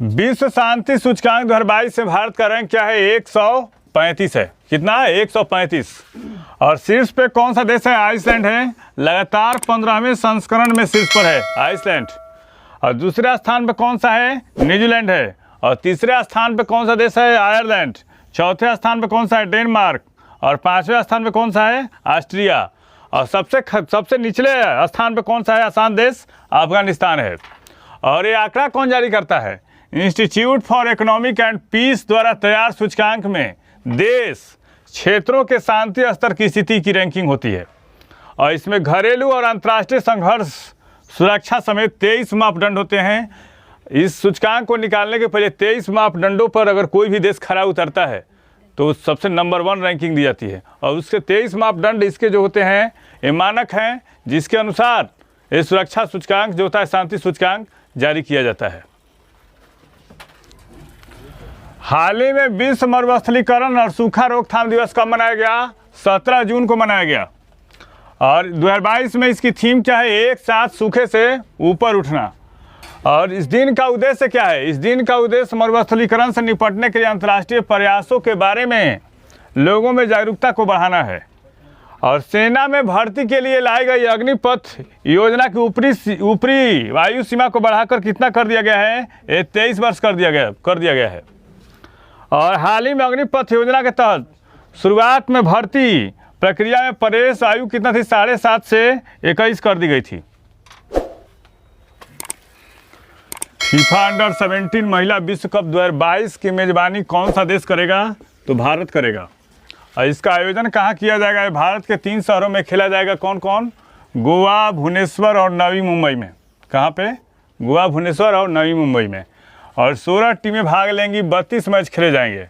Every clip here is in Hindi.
विश्व शांति सूचकांक 2022 में भारत का रैंक क्या है? 135 है। कितना है? 135। और शीर्ष पे कौन सा देश है? आइसलैंड है। लगातार 15वें संस्करण में शीर्ष पर है आइसलैंड। और दूसरे स्थान पे कौन सा है? न्यूजीलैंड है। और तीसरे स्थान पे कौन सा देश है? आयरलैंड। चौथे स्थान पे कौन सा है? डेनमार्क। और पांचवें स्थान पे कौन सा है? ऑस्ट्रिया। और सबसे निचले स्थान पे कौन सा है? आसान देश अफगानिस्तान है। और ये आंकड़ा कौन जारी करता है? Institute for economic and peace द्वारा तैयार सूचकांक में देश क्षेत्रों के शांति स्तर की स्थिति की रैंकिंग होती है। और इसमें घरेलू और अंतर्राष्ट्रीय संघर्ष, सुरक्षा समेत 23 मापदंड होते हैं। इस सूचकांक को निकालने के पहले 23 मापदंडों पर अगर कोई भी देश खरा उतरता है तो सबसे नंबर 1 रैंकिंग दी जाती है। और उसके 23 मापदंड इसके जो होते हैं ये मानक हैं जिसके अनुसार ये सुरक्षा सूचकांक जो होता है, शांति सूचकांक जारी किया जाता है। हाल ही में विश्व मरुस्थलीकरण और सूखा रोकथाम दिवस कब मनाया गया? 17 जून को मनाया गया। और 2022 में इसकी थीम क्या है? एक साथ सूखे से ऊपर उठना। और इस दिन का उद्देश्य क्या है? इस दिन का उद्देश्य मरुस्थलीकरण से निपटने के लिए अंतर्राष्ट्रीय प्रयासों के बारे में लोगों में जागरूकता को बढ़ाना है। और सेना में भर्ती के लिए लाई गई अग्निपथ योजना की ऊपरी आयु सीमा को बढ़ाकर कितना कर दिया गया है? ये 23 वर्ष कर दिया गया है। और हाल ही में अग्निपथ योजना के तहत शुरुआत में भर्ती प्रक्रिया में प्रवेश आयु कितना थी? 7.5 से 21 कर दी गई थी। फीफा अंडर 17 महिला विश्व कप 2022 की मेजबानी कौन सा देश करेगा? तो भारत करेगा। और इसका आयोजन कहाँ किया जाएगा? भारत के 3 शहरों में खेला जाएगा। कौन कौन? गोवा, भुवनेश्वर और नवी मुंबई में। कहाँ पे? गोवा, भुवनेश्वर और नवी मुंबई में। और 16 टीमें भाग लेंगी, 32 मैच खेले जाएंगे।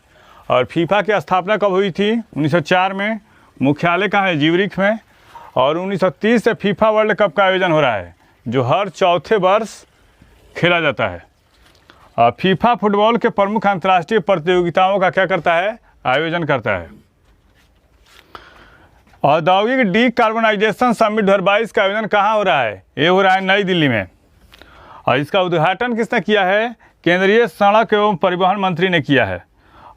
और फीफा की स्थापना कब हुई थी? 1904 में। मुख्यालय कहाँ है? ज्यूरिख में। और 1930 से फीफा वर्ल्ड कप का आयोजन हो रहा है जो हर चौथे वर्ष खेला जाता है। और फीफा फुटबॉल के प्रमुख अंतर्राष्ट्रीय प्रतियोगिताओं का क्या करता है? आयोजन करता है। औद्योगिक डीकार्बोनाइजेशन समिट 2022 का आयोजन कहाँ हो रहा है? ये हो रहा है नई दिल्ली में। और इसका उद्घाटन किसने किया है? केंद्रीय सड़क एवं परिवहन मंत्री ने किया है।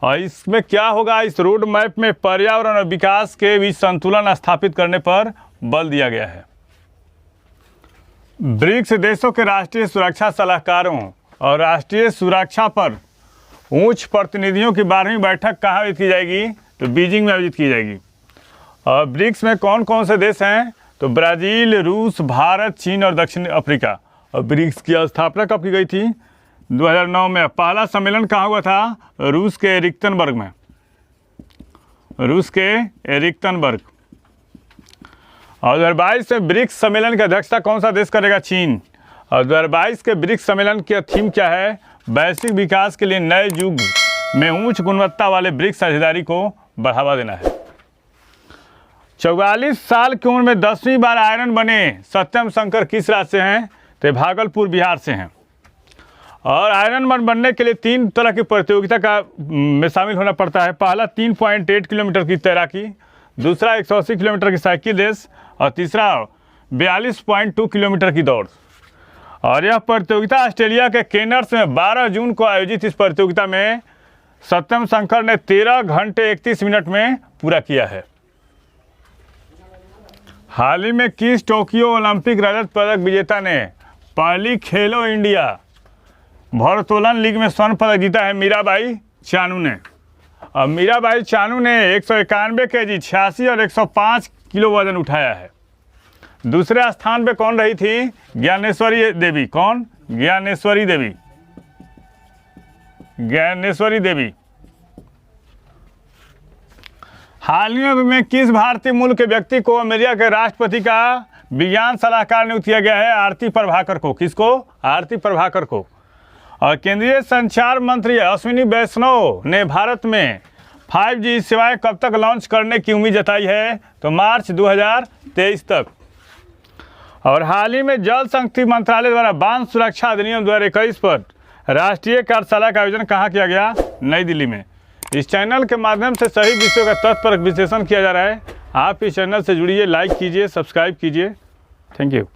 और इसमें क्या होगा? इस रोड मैप में पर्यावरण और विकास के बीच संतुलन स्थापित करने पर बल दिया गया है। ब्रिक्स देशों के राष्ट्रीय सुरक्षा सलाहकारों और राष्ट्रीय सुरक्षा पर उच्च प्रतिनिधियों की 12वीं बैठक कहाँ आयोजित की जाएगी? तो बीजिंग में आयोजित की जाएगी। और ब्रिक्स में कौन कौन से देश हैं? तो ब्राज़ील, रूस, भारत, चीन और दक्षिण अफ्रीका। और ब्रिक्स की स्थापना कब की गई थी? 2009 में। पहला सम्मेलन कहाँ हुआ था? रूस के रिक्तनबर्ग में। और 2022 में ब्रिक्स सम्मेलन की अध्यक्षता कौन सा देश करेगा? चीन। और 2022 के ब्रिक्स सम्मेलन की थीम क्या है? वैश्विक विकास के लिए नए युग में उच्च गुणवत्ता वाले ब्रिक्स साझेदारी को बढ़ावा देना है। 44 साल की उम्र में 10वीं बार आयरन बने सत्यम शंकर किस राज्य से हैं? तो भागलपुर, बिहार से हैं। और आयरन मैन बनने के लिए 3 तरह की प्रतियोगिता में शामिल होना पड़ता है। पहला 3.8 किलोमीटर की तैराकी, दूसरा 180 किलोमीटर की साइकिल रेस और तीसरा 42.2 किलोमीटर की दौड़। और यह प्रतियोगिता ऑस्ट्रेलिया के केनर्स में 12 जून को आयोजित। इस प्रतियोगिता में सत्यम शंकर ने 13 घंटे 31 मिनट में पूरा किया है। हाल ही में किस टोक्यो ओलंपिक रजत पदक विजेता ने पहली खेलो इंडिया भारोत्तोलन लीग में स्वर्ण पदक जीता है? मीराबाई चानू ने। और मीराबाई चानू ने 191 केजी, 86 और 105 किलो वजन उठाया है। दूसरे स्थान पे कौन रही थी? ज्ञानेश्वरी देवी। कौन? ज्ञानेश्वरी देवी। हाल ही में किस भारतीय मूल के व्यक्ति को अमेरिका के राष्ट्रपति का विज्ञान सलाहकार नियुक्त किया गया है? आरती प्रभाकर को। किसको? आरती प्रभाकर को। और केंद्रीय संचार मंत्री अश्विनी वैष्णव ने भारत में 5G सेवाएं कब तक लॉन्च करने की उम्मीद जताई है? तो मार्च 2023 तक। और हाल ही में जल शक्ति मंत्रालय द्वारा बांध सुरक्षा अधिनियम 2021 पर राष्ट्रीय कार्यशाला का आयोजन कहाँ किया गया? नई दिल्ली में। इस चैनल के माध्यम से सही विषयों का तथ्यपरक विश्लेषण किया जा रहा है। आप इस चैनल से जुड़िए, लाइक कीजिए, सब्सक्राइब कीजिए। Thank you.